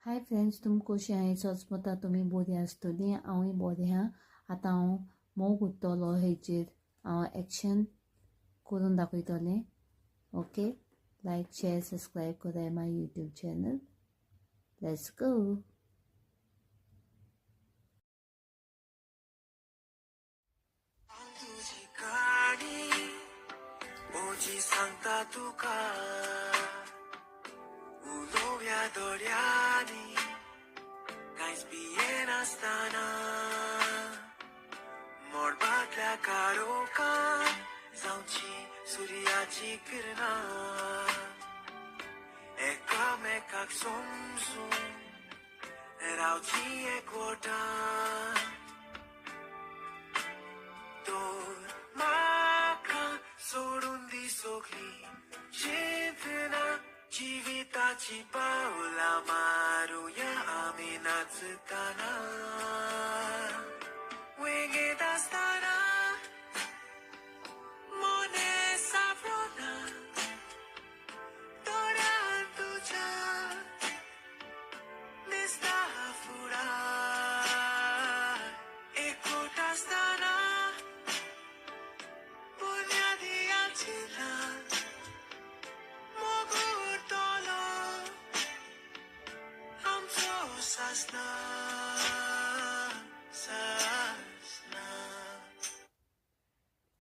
Hi friends, तुम कशी आहे? सोचपता तुमी बरी आसतली. हांवूय बरें आहा. आतां हांव मोग उरतलो हेचेर एक्शन करून दाखयतलें. ओके, लायक शेअर सब्सक्राइब कराय my YouTube channel. Let's go. सांगता तुका उलोव्या दोऱ्यांनी कांयच भियेनासतना मोडबातल्या काळोखान जावची सुर्याची किरणां एकामेकाक समजून रावची एकवटान सोडून दी सगळी चेतना जिविताची पावलां मारूया आमी नाचतना वेगळेत आसतना मोने सापडना दोळ्यान तुज्या दिसता फुडार एकवट आसतना Mog Urtolo, I'm so sad.